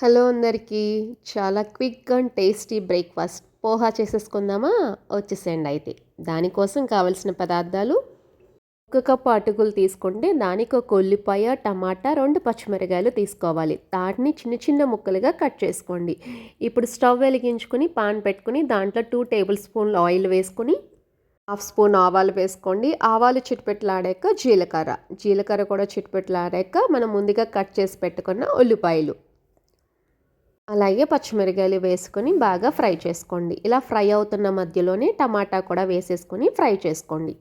Hello అందరికీ. చాలా quick and tasty breakfast poha చేసేసుకుందామా? వచ్చేసేయండి అయితే. దానికోసం కావాల్సిన పదార్థాలు: ఒక కప్పు అటుకులు తీసుకుంటే దానికి ఒక ఉల్లిపాయ, టమాటా, 2 పచ్చిమిరపకాయలు తీసుకోవాలి. వాటిని చిన్న చిన్న ముక్కలుగా కట్ చేసుకోండి. ఇప్పుడు స్టవ్ వెలిగించుకొని పాన్ పెట్టుకొని దాంట్లో 2 టేబుల్ స్పూన్లు ఆయిల్ వేసుకొని, హాఫ్ స్పూన్ ఆవాలు వేసుకోండి. ఆవాలు చిటపటలాడాక జీలకర్ర కూడా చిటపటలాడాక మనం ముందుగా కట్ చేసి పెట్టుకున్న ఉల్లిపాయలు, అలాగే పచ్చిమిరపకాయలు వేసుకొని బాగా ఫ్రై చేసుకోండి. ఇలా ఫ్రై అవుతున్న మధ్యలోనే టమాటా కూడా వేసేసుకొని ఫ్రై చేసుకోండి.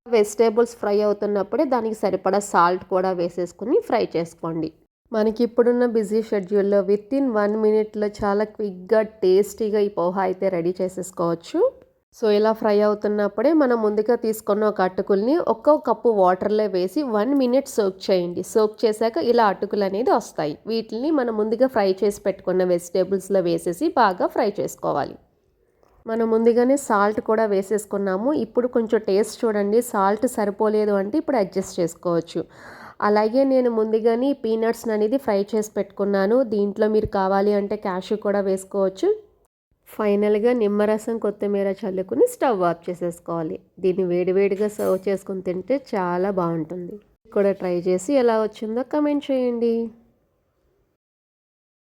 వెజిటేబుల్స్ ఫ్రై అవుతున్నప్పుడే దానికి సరిపడా సాల్ట్ కూడా వేసేసుకొని ఫ్రై చేసుకోండి. మనకి ఇప్పుడున్న బిజీ షెడ్యూల్లో వితిన్ 1 మినిట్లో చాలా క్విక్గా టేస్టీగా ఈ పోహా అయితే రెడీ చేసేసుకోవచ్చు. సో ఇలా ఫ్రై అవుతున్నప్పుడే మనం ముందుగా తీసుకున్న ఒక అటుకుల్ని ఒక్కో కప్పు వాటర్లో వేసి 1 మినిట్ సోక్ చేయండి. సోక్ చేశాక ఇలా అటుకులు అనేది వస్తాయి. వీటిని మనం ముందుగా ఫ్రై చేసి పెట్టుకున్న వెజిటేబుల్స్లో వేసేసి బాగా ఫ్రై చేసుకోవాలి. మనం ముందుగానే సాల్ట్ కూడా వేసేసుకున్నాము. ఇప్పుడు కొంచెం టేస్ట్ చూడండి. సాల్ట్ సరిపోలేదు అంటే ఇప్పుడు అడ్జస్ట్ చేసుకోవచ్చు. అలాగే నేను ముందుగానే పీనట్స్ అనేది ఫ్రై చేసి పెట్టుకున్నాను. దీంట్లో మీరు కావాలి అంటే క్యాష్యూ కూడా వేసుకోవచ్చు. ఫైనల్గా నిమ్మరసం, కొత్తిమీర చల్లుకుని స్టవ్ ఆఫ్ చేసేసుకోవాలి. దీన్ని వేడివేడిగా సర్వ్ చేసుకుని తింటే చాలా బాగుంటుంది. కూడా ట్రై చేసి ఎలా వచ్చిందో కమెంట్ చేయండి.